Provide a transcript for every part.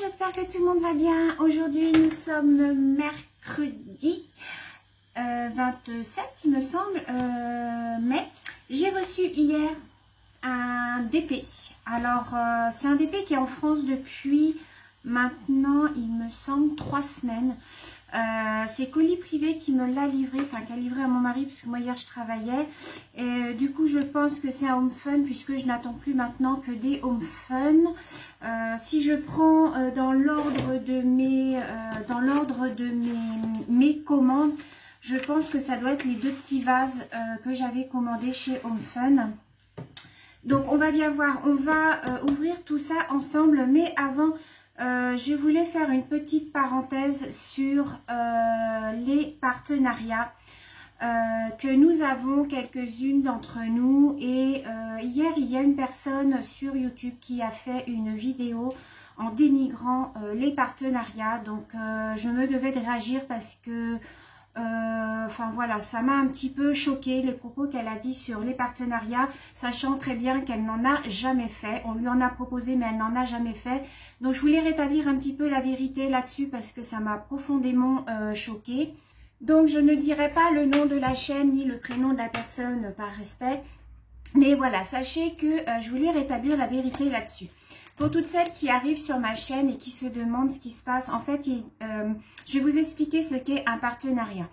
j'espère que tout le monde va bien. Aujourd'hui, nous sommes mercredi 27, il me semble, mai. J'ai reçu hier un DP. Alors, c'est un DP qui est en France depuis maintenant, il me semble, 3 semaines. C'est Colis Privé qui me l'a livré, enfin qui a livré à mon mari, puisque moi hier je travaillais. Et du coup, je pense que c'est un home fun, puisque je n'attends plus maintenant que des home fun. Si je prends dans l'ordre de mes commandes, je pense que ça doit être les 2 petits vases que j'avais commandés chez Home Fun. Donc on va bien voir, on va ouvrir tout ça ensemble, mais avant je voulais faire une petite parenthèse sur les partenariats que nous avons, quelques-unes d'entre nous. Et hier, il y a une personne sur YouTube qui a fait une vidéo en dénigrant les partenariats. Donc, je me devais de réagir parce que, enfin voilà, ça m'a un petit peu choqué les propos qu'elle a dit sur les partenariats, sachant très bien qu'elle n'en a jamais fait. On lui en a proposé, mais elle n'en a jamais fait. Donc, je voulais rétablir un petit peu la vérité là-dessus parce que ça m'a profondément choquée. Donc, je ne dirai pas le nom de la chaîne ni le prénom de la personne par respect. Mais voilà, sachez que je voulais rétablir la vérité là-dessus. Pour toutes celles qui arrivent sur ma chaîne et qui se demandent ce qui se passe, en fait, je vais vous expliquer ce qu'est un partenariat.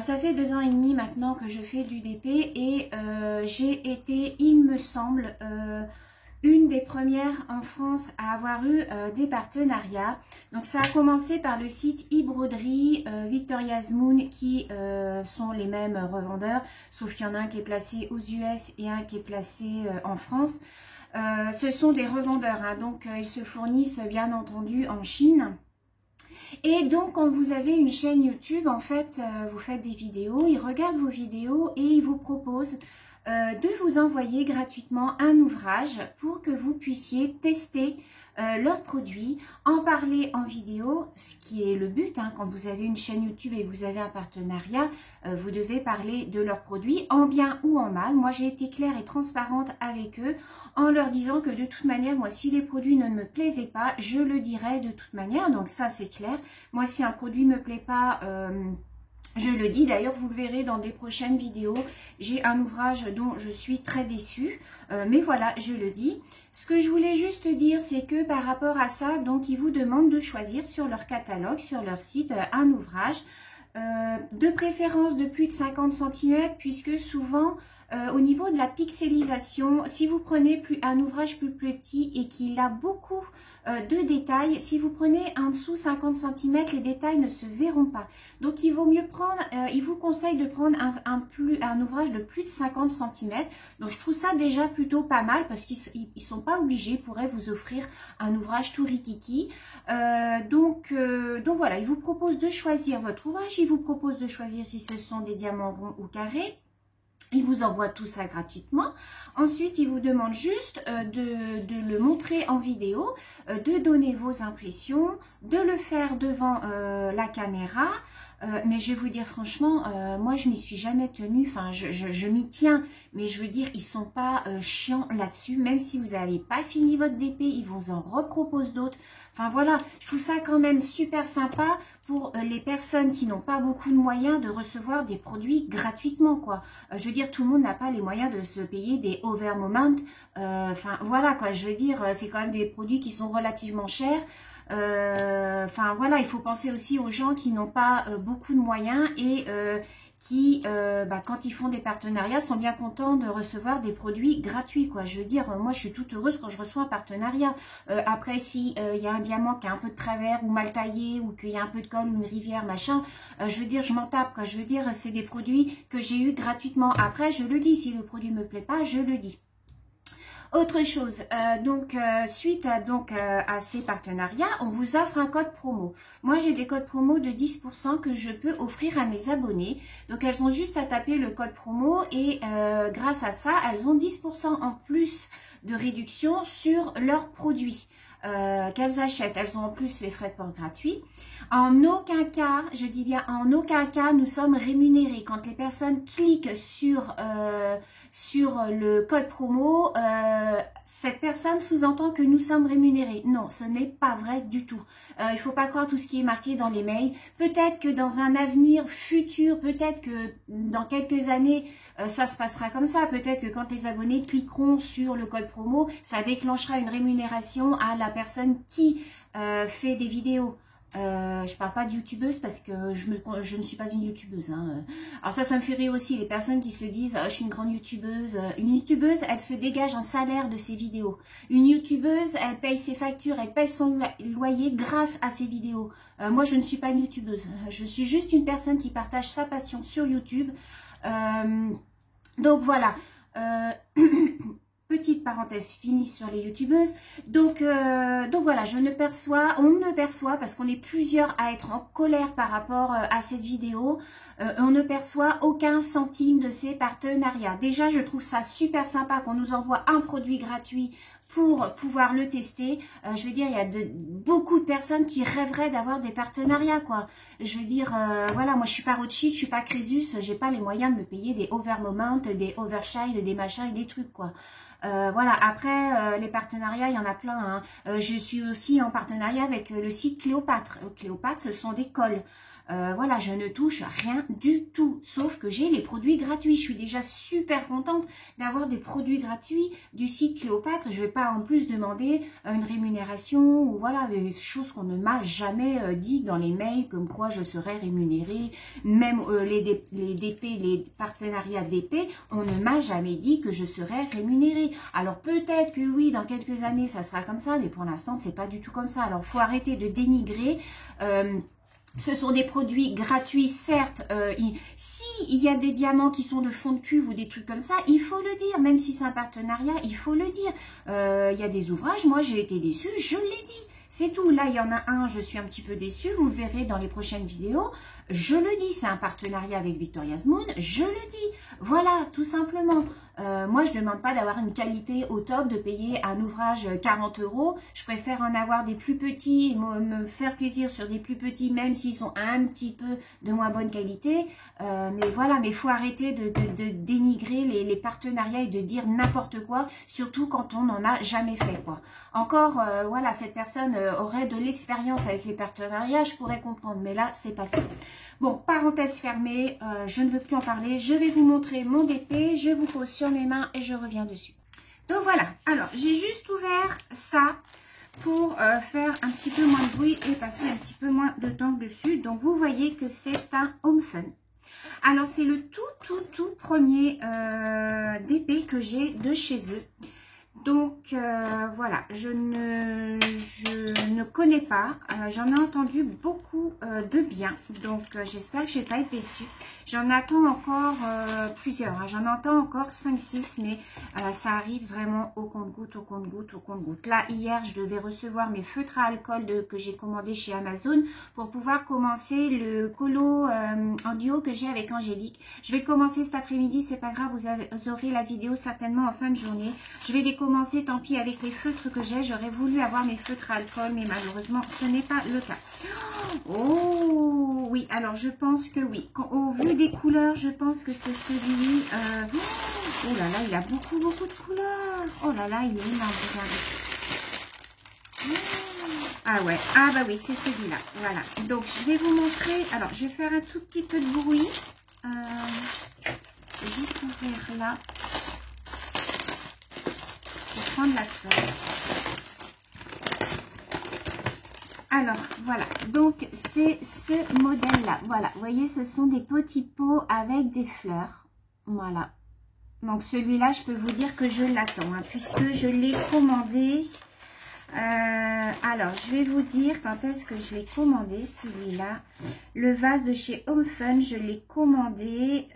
Ça fait 2 ans et demi maintenant que je fais du DP et j'ai été, il me semble, une des premières en France à avoir eu des partenariats. Donc ça a commencé par le site e-broderie, Victoria's Moon, qui sont les mêmes revendeurs, sauf qu'il y en a un qui est placé aux US et un qui est placé en France. Ce sont des revendeurs, hein, donc ils se fournissent bien entendu en Chine. Et donc quand vous avez une chaîne YouTube, en fait, vous faites des vidéos, ils regardent vos vidéos et ils vous proposent de vous envoyer gratuitement un ouvrage pour que vous puissiez tester leurs produits, en parler en vidéo, ce qui est le but, hein, quand vous avez une chaîne YouTube et vous avez un partenariat, vous devez parler de leurs produits en bien ou en mal. Moi j'ai été claire et transparente avec eux en leur disant que de toute manière, moi si les produits ne me plaisaient pas, je le dirais de toute manière, donc ça c'est clair. Moi si un produit ne me plaît pas, je le dis, d'ailleurs vous le verrez dans des prochaines vidéos, j'ai un ouvrage dont je suis très déçue, mais voilà, je le dis. Ce que je voulais juste dire, c'est que par rapport à ça, donc ils vous demandent de choisir sur leur catalogue, sur leur site, un ouvrage, de préférence de plus de 50 cm, puisque souvent, au niveau de la pixelisation, si vous prenez un ouvrage plus petit et qu'il a beaucoup de détails, si vous prenez en dessous 50 cm, les détails ne se verront pas. Donc il vaut mieux prendre, il vous conseille de prendre un ouvrage de plus de 50 cm. Donc je trouve ça déjà plutôt pas mal parce qu'ils ne sont pas obligés, ils pourraient vous offrir un ouvrage tout rikiki. Donc voilà, ils vous proposent de choisir votre ouvrage, ils vous proposent de choisir si ce sont des diamants ronds ou carrés. Il vous envoie tout ça gratuitement. Ensuite, il vous demande juste de le montrer en vidéo, de donner vos impressions, de le faire devant la caméra. Mais je vais vous dire franchement, moi je m'y suis jamais tenue, enfin je m'y tiens, mais je veux dire, ils sont pas chiants là-dessus. Même si vous n'avez pas fini votre DP, ils vous en reproposent d'autres. Enfin voilà, je trouve ça quand même super sympa pour les personnes qui n'ont pas beaucoup de moyens de recevoir des produits gratuitement, quoi. Je veux dire, tout le monde n'a pas les moyens de se payer des Overmoment. Enfin voilà, quoi. Je veux dire, c'est quand même des produits qui sont relativement chers. Enfin voilà, il faut penser aussi aux gens qui n'ont pas beaucoup de moyens et qui, quand ils font des partenariats, sont bien contents de recevoir des produits gratuits, quoi. Je veux dire, moi je suis toute heureuse quand je reçois un partenariat. Après, si il y a un diamant qui a un peu de travers ou mal taillé ou qu'il y a un peu de colle ou une rivière, machin, je veux dire, je m'en tape, quoi. Je veux dire, c'est des produits que j'ai eu gratuitement. Après, je le dis, si le produit me plaît pas, je le dis. Autre chose, suite à ces partenariats, on vous offre un code promo. Moi, j'ai des codes promo de 10% que je peux offrir à mes abonnés. Donc, elles ont juste à taper le code promo et grâce à ça, elles ont 10% en plus de réduction sur leurs produits qu'elles achètent. Elles ont en plus les frais de port gratuits. En aucun cas, je dis bien en aucun cas, nous sommes rémunérés. Quand les personnes cliquent sur le code promo, cette personne sous-entend que nous sommes rémunérés. Non, ce n'est pas vrai du tout. Il ne faut pas croire tout ce qui est marqué dans les mails. Peut-être que dans un avenir futur, peut-être que dans quelques années, ça se passera comme ça. Peut-être que quand les abonnés cliqueront sur le code promo, ça déclenchera une rémunération à la personne qui fait des vidéos. Je parle pas de youtubeuse parce que je ne suis pas une youtubeuse. Hein. Alors ça me fait rire aussi, les personnes qui se disent je suis une grande youtubeuse. Une youtubeuse, elle se dégage un salaire de ses vidéos. Une youtubeuse, elle paye ses factures, elle paye son loyer grâce à ses vidéos. Moi, je ne suis pas une youtubeuse. Je suis juste une personne qui partage sa passion sur YouTube. Donc voilà. Petite parenthèse finie sur les youtubeuses. Donc voilà, on ne perçoit, parce qu'on est plusieurs à être en colère par rapport à cette vidéo, on ne perçoit aucun centime de ces partenariats. Déjà, je trouve ça super sympa qu'on nous envoie un produit gratuit pour pouvoir le tester. Je veux dire, il y a beaucoup de personnes qui rêveraient d'avoir des partenariats, quoi. Je veux dire, voilà, moi je suis pas Rothschild, je suis pas Crésus, j'ai pas les moyens de me payer des Overmoment, des Overchild, des machins et des trucs, quoi. Voilà, après, les partenariats, il y en a plein. Hein. Je suis aussi en partenariat avec le site Cléopâtre. Cléopâtre, ce sont des cols. Voilà, je ne touche rien du tout, sauf que j'ai les produits gratuits. Je suis déjà super contente d'avoir des produits gratuits du site Cléopâtre. Je ne vais pas en plus demander une rémunération ou voilà, des choses qu'on ne m'a jamais dit dans les mails, comme quoi je serais rémunérée. Même les DP, les partenariats DP, on ne m'a jamais dit que je serais rémunérée. Alors peut-être que oui, dans quelques années, ça sera comme ça, mais pour l'instant, c'est pas du tout comme ça. Alors, faut arrêter de dénigrer. Ce sont des produits gratuits, certes. S'il y a des diamants qui sont de fond de cuve ou des trucs comme ça, il faut le dire. Même si c'est un partenariat, il faut le dire. Il y a des ouvrages, moi j'ai été déçue, je l'ai dit. C'est tout. Là, il y en a un, je suis un petit peu déçue. Vous le verrez dans les prochaines vidéos. Je le dis, c'est un partenariat avec Victoria's Moon. Je le dis. Voilà, tout simplement. Moi, je ne demande pas d'avoir une qualité au top, de payer un ouvrage 40 €. Je préfère en avoir des plus petits, me faire plaisir sur des plus petits, même s'ils sont un petit peu de moins bonne qualité. Mais voilà, mais il faut arrêter de dénigrer les partenariats et de dire n'importe quoi, surtout quand on n'en a jamais fait, quoi. Encore, voilà, cette personne aurait de l'expérience avec les partenariats, je pourrais comprendre, mais là, c'est pas le cas. Bon, parenthèse fermée, je ne veux plus en parler. Je vais vous montrer mon DP, je vous pose sur mes mains et je reviens dessus. Donc voilà, alors j'ai juste ouvert ça pour faire un petit peu moins de bruit et passer un petit peu moins de temps dessus. Donc vous voyez que c'est un Home Fun. Alors c'est le tout premier DP que j'ai de chez eux. Donc voilà, je ne connais pas, j'en ai entendu beaucoup de bien, donc j'espère que je ne vais pas être déçue. J'en attends encore plusieurs, hein. J'en entends encore 5-6, mais ça arrive vraiment au compte-gouttes, au compte-gouttes, au compte-gouttes. Là, hier, je devais recevoir mes feutres à alcool que j'ai commandé chez Amazon pour pouvoir commencer le colo en duo que j'ai avec Angélique. Je vais le commencer cet après-midi, c'est pas grave, vous aurez la vidéo certainement en fin de journée. Je vais les commencer, tant pis, avec les feutres que j'ai. J'aurais voulu avoir mes feutres à alcool, mais malheureusement, ce n'est pas le cas. Oh, oui, alors je pense que oui. Au vu des couleurs, je pense que c'est celui... oh là là, il a beaucoup de couleurs. Oh là là, il est énorme, regardez. Ah ouais, ah bah oui, c'est celui-là. Voilà, donc je vais vous montrer... Alors, je vais faire un tout petit peu de bruit. Je vais juste ouvrir là. Prendre la feuille. Alors, voilà. Donc, c'est ce modèle-là. Voilà. Vous voyez, ce sont des petits pots avec des fleurs. Voilà. Donc, celui-là, je peux vous dire que je l'attends, hein, puisque je l'ai commandé. Alors, je vais vous dire quand est-ce que je l'ai commandé, celui-là. Le vase de chez Home Fun, je l'ai commandé...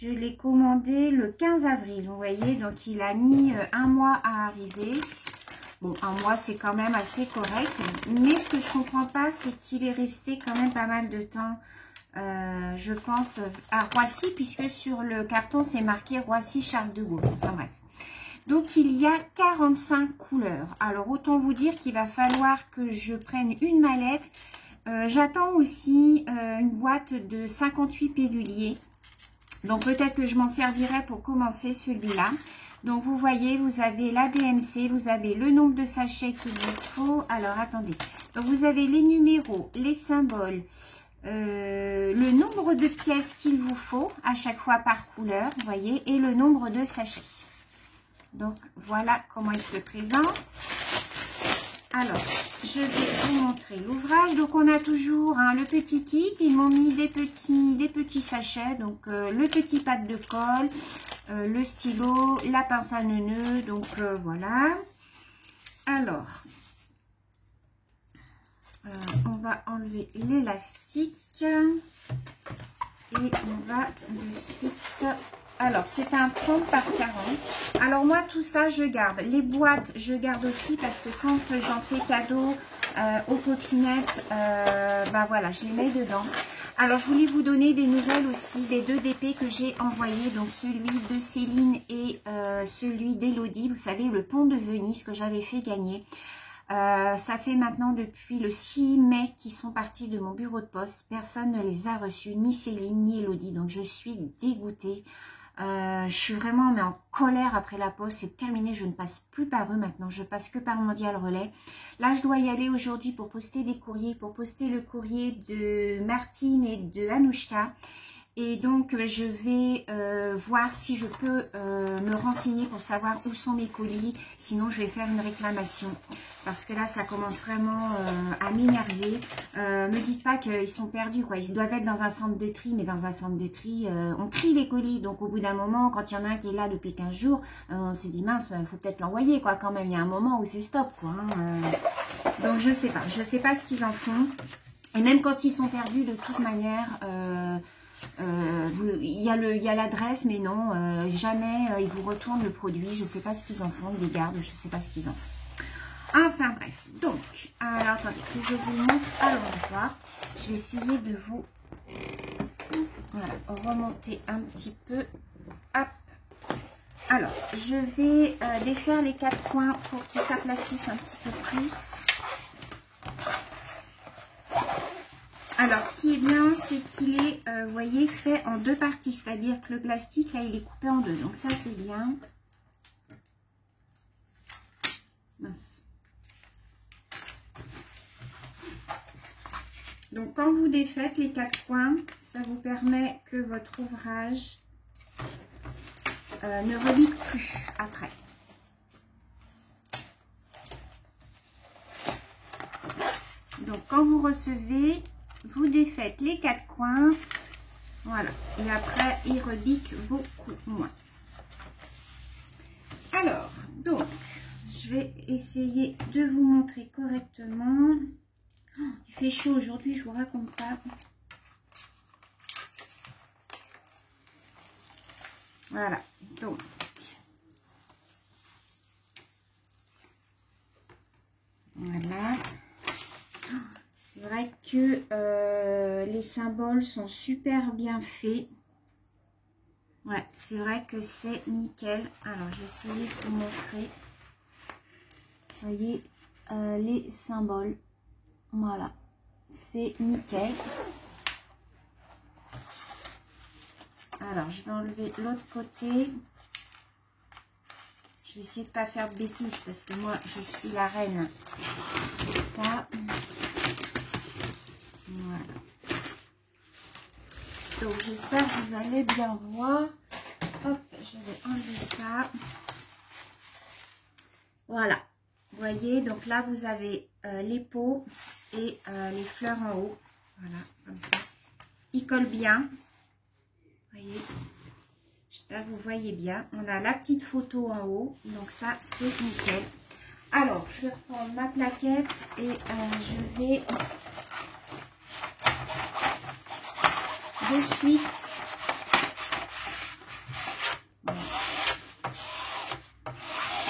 je l'ai commandé le 15 avril, vous voyez. Donc, il a mis un mois à arriver. Bon, un mois, c'est quand même assez correct. Mais ce que je comprends pas, c'est qu'il est resté quand même pas mal de temps, je pense, à Roissy, puisque sur le carton, c'est marqué Roissy Charles de Gaulle. Enfin bref. Donc, il y a 45 couleurs. Alors, autant vous dire qu'il va falloir que je prenne une mallette. J'attends aussi une boîte de 58 piluliers. Donc, peut-être que je m'en servirai pour commencer celui-là. Donc vous voyez, vous avez la DMC, vous avez le nombre de sachets qu'il vous faut. Alors attendez, donc vous avez les numéros, les symboles, le nombre de pièces qu'il vous faut à chaque fois par couleur, vous voyez, et le nombre de sachets. Donc voilà comment il se présente. Alors, je vais vous montrer l'ouvrage. Donc, on a toujours le petit kit. Ils m'ont mis des petits sachets. Donc, le petit pad de colle, le stylo, la pince à neuneux. Donc, voilà. Alors, on va enlever l'élastique. Et on va de suite... Alors, c'est un 30 par 40. Alors, moi, tout ça, je garde. Les boîtes, je garde aussi parce que quand j'en fais cadeau aux copinettes, ben voilà, je les mets dedans. Alors, je voulais vous donner des nouvelles aussi des 2 DP que j'ai envoyés. Donc, celui de Céline et celui d'Elodie. Vous savez, le pont de Venise que j'avais fait gagner. Ça fait maintenant depuis le 6 mai qu'ils sont partis de mon bureau de poste. Personne ne les a reçus, ni Céline, ni Elodie. Donc, je suis dégoûtée. Je suis vraiment en colère après la poste. C'est terminé, je ne passe plus par eux maintenant. Je passe que par Mondial Relais. Là, je dois y aller aujourd'hui pour poster des courriers. Pour poster le courrier de Martine et de Anouchka. Et donc, je vais voir si je peux me renseigner pour savoir où sont mes colis. Sinon, je vais faire une réclamation. Parce que là, ça commence vraiment à m'énerver. Me dites pas qu'ils sont perdus, quoi. Ils doivent être dans un centre de tri. Mais dans un centre de tri, on trie les colis. Donc, au bout d'un moment, quand il y en a un qui est là depuis 15 jours, on se dit, mince, il faut peut-être l'envoyer, quoi. Quand même, il y a un moment où c'est stop, quoi. Donc, je sais pas. Je sais pas ce qu'ils en font. Et même quand ils sont perdus, de toute manière... il y a l'adresse, mais non, jamais ils vous retournent le produit. Je ne sais pas ce qu'ils en font, ils les gardent, je ne sais pas ce qu'ils en font. Enfin bref, donc, alors attendez, que je vous montre à l'endroit. Je vais essayer de vous remonter un petit peu. Hop. Alors, je vais défaire les 4 coins pour qu'ils s'aplatissent un petit peu plus. Alors, ce qui est bien, c'est qu'il est, vous voyez, fait en 2 parties. C'est-à-dire que le plastique, là, il est coupé en 2. Donc, ça, c'est bien. Mince. Donc, quand vous défaites les 4 coins, ça vous permet que votre ouvrage ne rebique plus après. Donc, quand vous recevez... Vous défaites les 4 coins. Voilà. Et après, il rebique beaucoup moins. Alors, donc, je vais essayer de vous montrer correctement. Oh, il fait chaud aujourd'hui, je vous raconte pas. Voilà. Donc, voilà. C'est vrai que les symboles sont super bien faits. Ouais, c'est vrai que c'est nickel. Alors, je vais essayer de vous montrer. Vous voyez, les symboles. Voilà, c'est nickel. Alors, je vais enlever l'autre côté. Je vais essayer de ne pas faire de bêtises parce que moi, je suis la reine. Ça... Voilà. Donc, j'espère que vous allez bien voir. Hop, je vais enlever ça. Voilà. Vous voyez, donc là, vous avez les pots et les fleurs en haut. Voilà, comme ça. Ils collent bien. Vous voyez. J'espère que vous voyez bien. On a la petite photo en haut. Donc, ça, c'est nickel. Alors, je vais reprendre ma plaquette et je vais... de suite, voilà.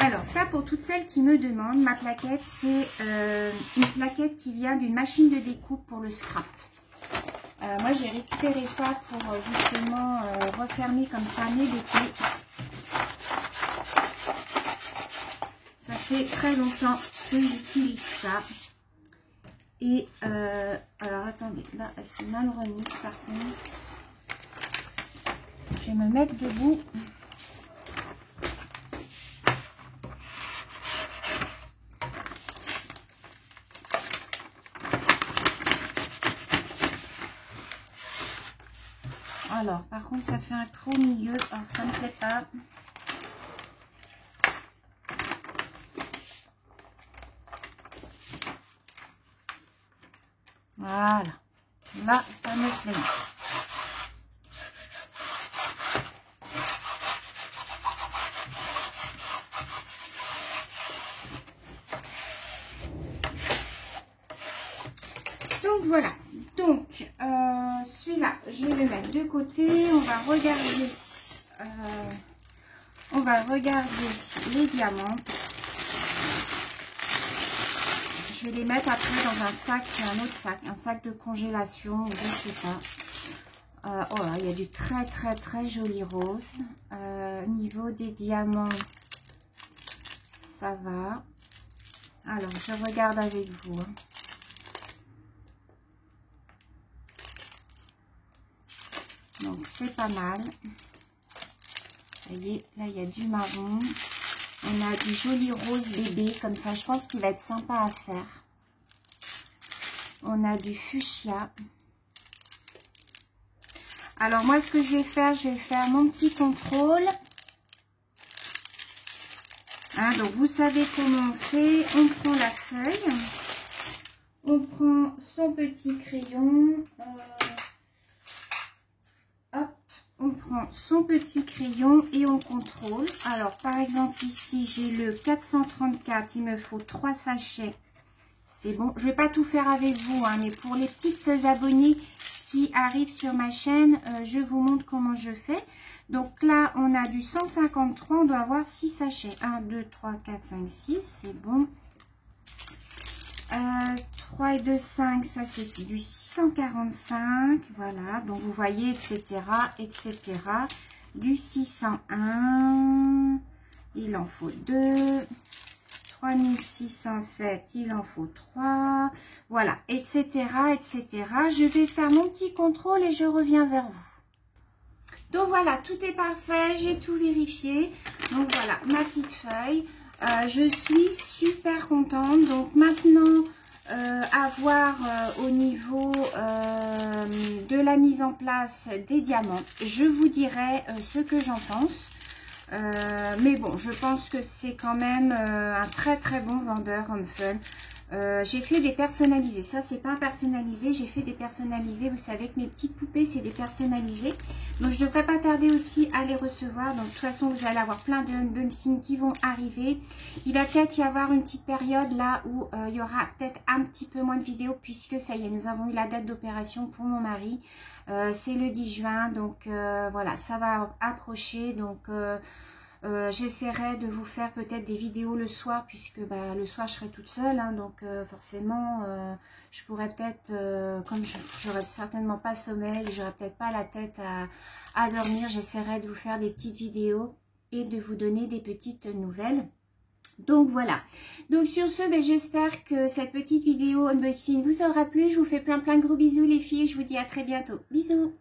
Alors ça, pour toutes celles qui me demandent, ma plaquette, c'est une plaquette qui vient d'une machine de découpe pour le scrap. Moi, j'ai récupéré ça pour justement refermer comme ça mes DP. Ça fait très longtemps que j'utilise ça. Et alors attendez, là elle s'est mal remise par contre. Je vais me mettre debout. Alors, par contre, ça fait un creux au milieu. Alors, ça ne me plaît pas. Voilà. Là, ça me plaît. Donc, voilà. Donc, celui-là, je vais le mettre de côté. On va regarder les diamants. Je vais les mettre après dans un sac, un autre sac, un sac de congélation, je ne sais pas. Oh là, il y a du très très très joli rose. Niveau des diamants, ça va. Alors, je regarde avec vous. Donc, c'est pas mal. Vous voyez, là, il y a du marron. On a du joli rose bébé, comme ça, je pense qu'il va être sympa à faire. On a du fuchsia. Alors, moi, ce que je vais faire mon petit contrôle. Hein, donc, vous savez comment on fait. On prend la feuille. On prend son petit crayon. On prend son petit crayon et on contrôle. Alors, par exemple, ici, j'ai le 434. Il me faut 3 sachets. C'est bon. Je ne vais pas tout faire avec vous, hein, mais pour les petites abonnées qui arrivent sur ma chaîne, je vous montre comment je fais. Donc là, on a du 153. On doit avoir 6 sachets. 1, 2, 3, 4, 5, 6. C'est bon. 3 et 2, 5, ça c'est du 645, voilà, donc vous voyez, etc., etc. Du 601, il en faut 2, 3607, il en faut 3, voilà, etc., etc. Je vais faire mon petit contrôle et je reviens vers vous. Donc voilà, tout est parfait, j'ai tout vérifié. Donc voilà, ma petite feuille. Je suis super contente. Donc maintenant, à voir au niveau de la mise en place des diamants. Je vous dirai ce que j'en pense. Mais bon, je pense que c'est quand même un très très bon vendeur Home Fun. J'ai fait des personnalisés. Ça, c'est pas un personnalisé. J'ai fait des personnalisés. Vous savez que mes petites poupées, c'est des personnalisés. Donc, je ne devrais pas tarder aussi à les recevoir. Donc, de toute façon, vous allez avoir plein de unboxings qui vont arriver. Il va peut-être y avoir une petite période là où il y aura peut-être un petit peu moins de vidéos puisque ça y est, nous avons eu la date d'opération pour mon mari. C'est le 10 juin. Donc, voilà, ça va approcher. Donc, j'essaierai de vous faire peut-être des vidéos le soir puisque le soir je serai toute seule, hein, donc forcément je pourrais peut-être, comme j'aurai certainement pas sommeil, j'aurai peut-être pas la tête à dormir, j'essaierai de vous faire des petites vidéos et de vous donner des petites nouvelles. Donc voilà, donc sur ce, j'espère que cette petite vidéo unboxing vous aura plu. Je vous fais plein de gros bisous les filles, je vous dis à très bientôt, bisous.